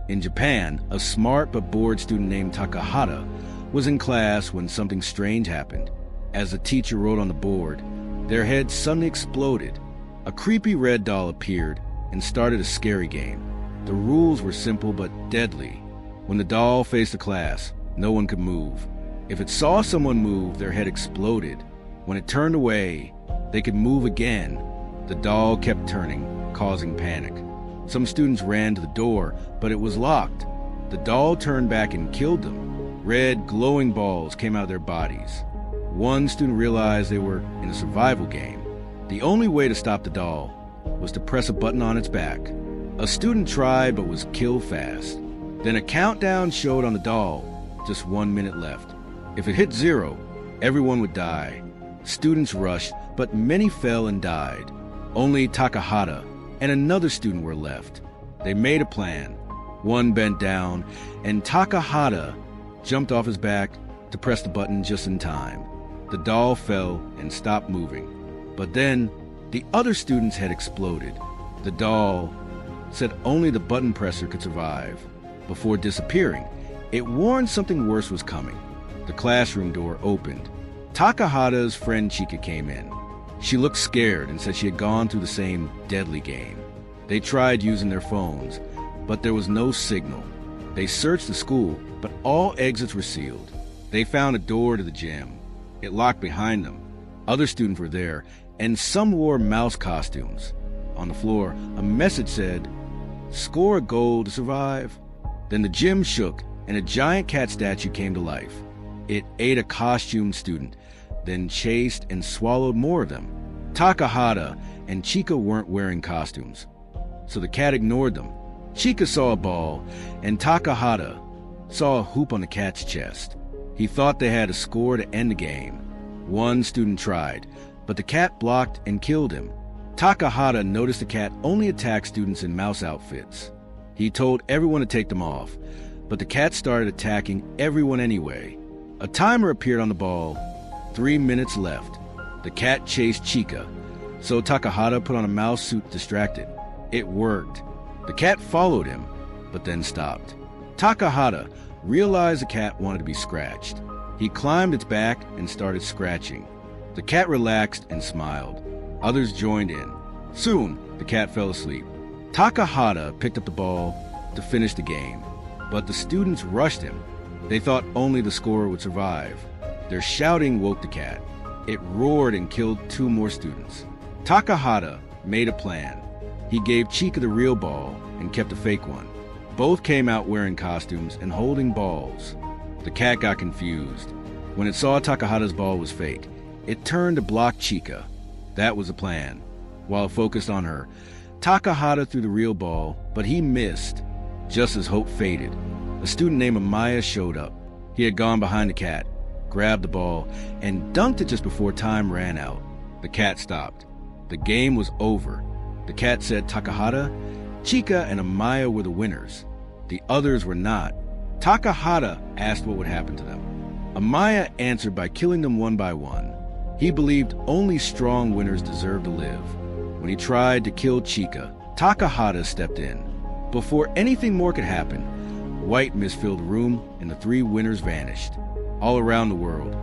In Japan, a smart but bored student named Takahata was in class when something strange happened. As the teacher wrote on the board, their head suddenly exploded. A creepy red doll appeared and started a scary game. The rules were simple but deadly. When the doll faced the class, no one could move. If it saw someone move, their head exploded. When it turned away, they could move again. The doll kept turning, causing panic. Some students ran to the door, but it was locked. The doll turned back and killed them. Red, glowing balls came out of their bodies. One student realized they were in a survival game. The only way to stop the doll was to press a button on its back. A student tried but was killed fast. Then a countdown showed on the doll, just 1 minute left. If it hit 0, everyone would die. Students rushed, but many fell and died. Only Takahata and another student were left. They made a plan. One bent down, and Takahata jumped off his back to press the button just in time. The doll fell and stopped moving. But then, the other student's head exploded. The doll said only the button presser could survive. Before disappearing, it warned something worse was coming. The classroom door opened. Takahata's friend Chika came in. She looked scared and said she had gone through the same deadly game. They tried using their phones, but there was no signal. They searched the school, but all exits were sealed. They found a door to the gym. It locked behind them. Other students were there, and some wore mouse costumes. On the floor, a message said, "Score a goal to survive." Then the gym shook, and a giant cat statue came to life. It ate a costumed student, then chased and swallowed more of them. Takahata and Chika weren't wearing costumes, so the cat ignored them. Chika saw a ball, and Takahata saw a hoop on the cat's chest. He thought they had a score to end the game. One student tried, but the cat blocked and killed him. Takahata noticed the cat only attacked students in mouse outfits. He told everyone to take them off, but the cat started attacking everyone anyway. A timer appeared on the ball. 3 minutes left. The cat chased Chika, so Takahata put on a mouse suit to distract it. It worked. The cat followed him, but then stopped. Takahata realized the cat wanted to be scratched. He climbed its back and started scratching. The cat relaxed and smiled. Others joined in. Soon, the cat fell asleep. Takahata picked up the ball to finish the game, but the students rushed him. They thought only the scorer would survive. Their shouting woke the cat. It roared and killed 2 more students. Takahata made a plan. He gave Chika the real ball and kept a fake one. Both came out wearing costumes and holding balls. The cat got confused. When it saw Takahata's ball was fake, it turned to block Chika. That was the plan. While focused on her, Takahata threw the real ball, but he missed. Just as hope faded, a student named Amaya showed up. He had gone behind the cat, grabbed the ball, and dunked it just before time ran out. The cat stopped. The game was over. The cat said Takahata, Chika, and Amaya were the winners. The others were not. Takahata asked what would happen to them. Amaya answered by killing them one by one. He believed only strong winners deserved to live. When he tried to kill Chika, Takahata stepped in. Before anything more could happen, white mist filled the room and the 3 winners vanished. All around the world,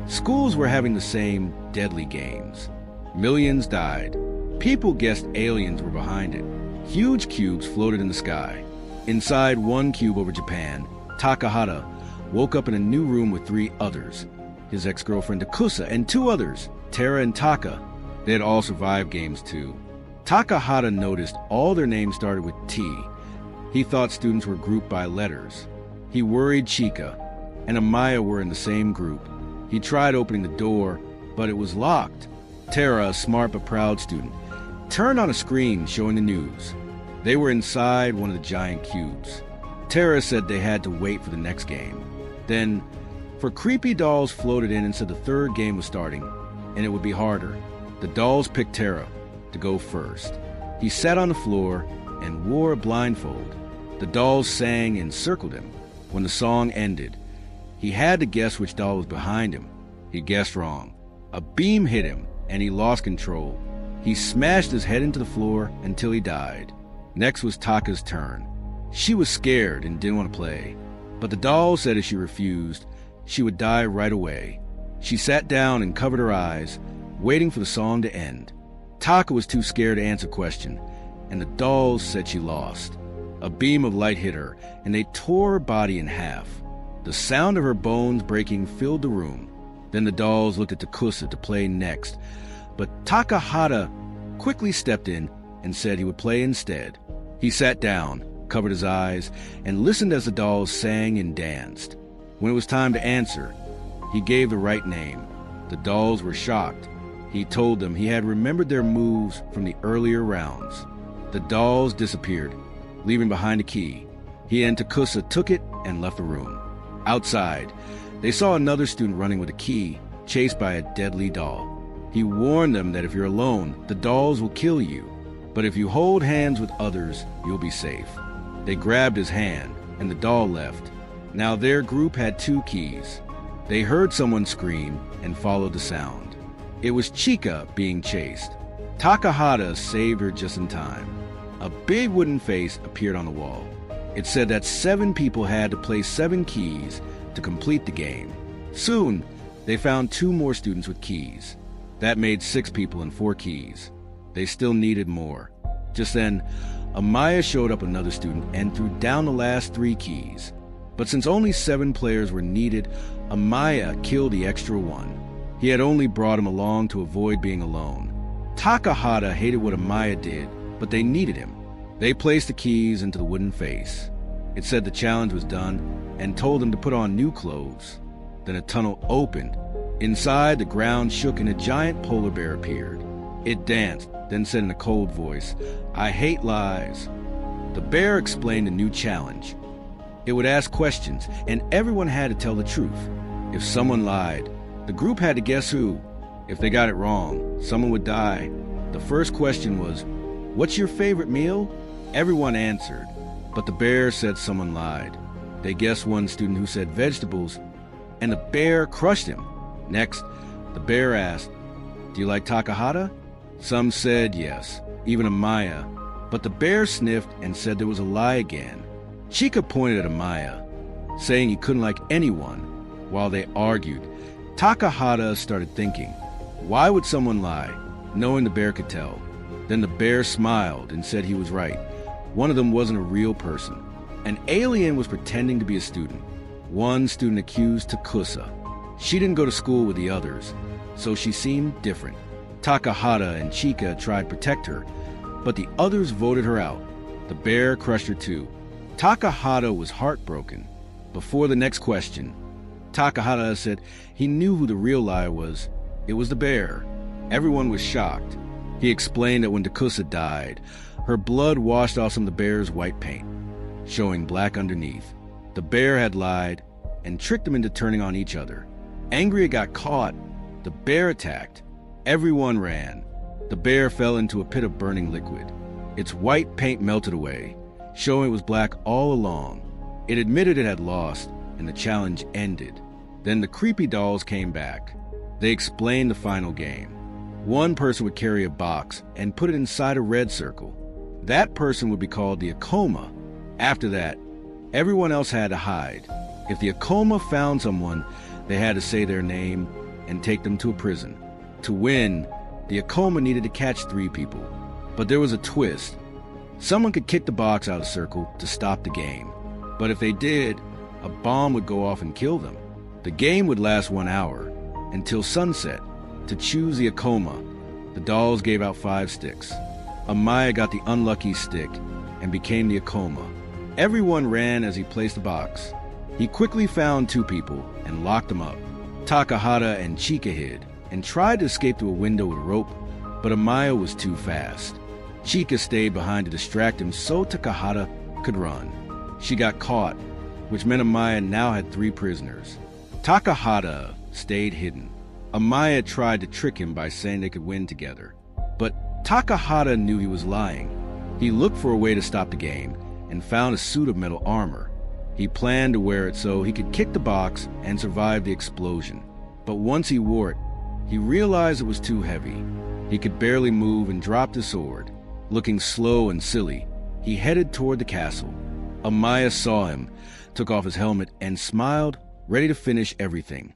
schools were having the same deadly games. Millions died. People guessed aliens were behind it. Huge cubes floated in the sky. Inside one cube over Japan, Takahata woke up in a new room with 3 others. His ex-girlfriend Takusa and 2 others, Tara and Taka. They had all survived games too. Takahata noticed all their names started with T. He thought students were grouped by letters. He worried Chika and Amaya were in the same group. He tried opening the door, but it was locked. Tara, a smart but proud student, turned on a screen showing the news. They were inside one of the giant cubes. Tara said they had to wait for the next game. Then, for creepy dolls floated in and said the 3rd game was starting, and it would be harder. The dolls picked Tara to go first. He sat on the floor and wore a blindfold. The dolls sang and circled him. When the song ended, he had to guess which doll was behind him. He guessed wrong. A beam hit him, and he lost control. He smashed his head into the floor until he died. Next was Taka's turn. She was scared and didn't want to play, but the dolls said if she refused, she would die right away. She sat down and covered her eyes, waiting for the song to end. Taka was too scared to answer a question, and the dolls said she lost. A beam of light hit her, and they tore her body in half. The sound of her bones breaking filled the room. Then the dolls looked at Takusa to play next, but Takahata quickly stepped in and said he would play instead. He sat down, covered his eyes, and listened as the dolls sang and danced. When it was time to answer, he gave the right name. The dolls were shocked. He told them he had remembered their moves from the earlier rounds. The dolls disappeared, leaving behind a key. He and Takusa took it and left the room. Outside, they saw another student running with a key, chased by a deadly doll. He warned them that if you're alone, the dolls will kill you, but if you hold hands with others, you'll be safe. They grabbed his hand, and the doll left. Now their group had 2 keys. They heard someone scream and followed the sound. It was Chika being chased. Takahata saved her just in time. A big wooden face appeared on the wall. It said that 7 people had to place 7 keys to complete the game. Soon, they found 2 more students with keys. That made 6 people and 4 keys. They still needed more. Just then, Amaya showed up another student and threw down the last 3 keys. But since only 7 players were needed, Amaya killed the extra 1. He had only brought him along to avoid being alone. Takahata hated what Amaya did, but they needed him. They placed the keys into the wooden face. It said the challenge was done and told them to put on new clothes. Then a tunnel opened. Inside, the ground shook and a giant polar bear appeared. It danced, then said in a cold voice, "I hate lies." The bear explained a new challenge. It would ask questions, and everyone had to tell the truth. If someone lied, the group had to guess who. If they got it wrong, someone would die. The first question was, "What's your favorite meal?" Everyone answered, but the bear said someone lied. They guessed one student who said vegetables, and the bear crushed him. Next, the bear asked, "Do you like Takahata?" Some said yes, even Amaya, but the bear sniffed and said there was a lie again. Chika pointed at Amaya, saying he couldn't like anyone. While they argued, Takahata started thinking, why would someone lie, knowing the bear could tell? Then the bear smiled and said he was right. One of them wasn't a real person. An alien was pretending to be a student. One student accused Takusa. She didn't go to school with the others, so she seemed different. Takahata and Chika tried to protect her, but the others voted her out. The bear crushed her too. Takahata was heartbroken. Before the next question, Takahata said he knew who the real liar was. It was the bear. Everyone was shocked. He explained that when Takusa died, her blood washed off some of the bear's white paint, showing black underneath. The bear had lied and tricked them into turning on each other. Angry it got caught, the bear attacked. Everyone ran. The bear fell into a pit of burning liquid. Its white paint melted away, showing it was black all along. It admitted it had lost, and the challenge ended. Then the creepy dolls came back. They explained the final game. One person would carry a box and put it inside a red circle. That person would be called the Akoma. After that, everyone else had to hide. If the Akoma found someone, they had to say their name and take them to a prison. To win, the Akoma needed to catch 3 people. But there was a twist. Someone could kick the box out of the circle to stop the game. But if they did, a bomb would go off and kill them. The game would last 1 hour, until sunset. To choose the Akoma, the dolls gave out 5 sticks. Amaya got the unlucky stick and became the Akoma. Everyone ran as he placed the box. He quickly found 2 people and locked them up. Takahata and Chika hid and tried to escape through a window with a rope, but Amaya was too fast. Chika stayed behind to distract him so Takahata could run. She got caught, which meant Amaya now had 3 prisoners. Takahata stayed hidden. Amaya tried to trick him by saying they could win together. But Takahata knew he was lying. He looked for a way to stop the game and found a suit of metal armor. He planned to wear it so he could kick the box and survive the explosion. But once he wore it, he realized it was too heavy. He could barely move and dropped his sword. Looking slow and silly, he headed toward the castle. Amaya saw him, took off his helmet, and smiled, ready to finish everything.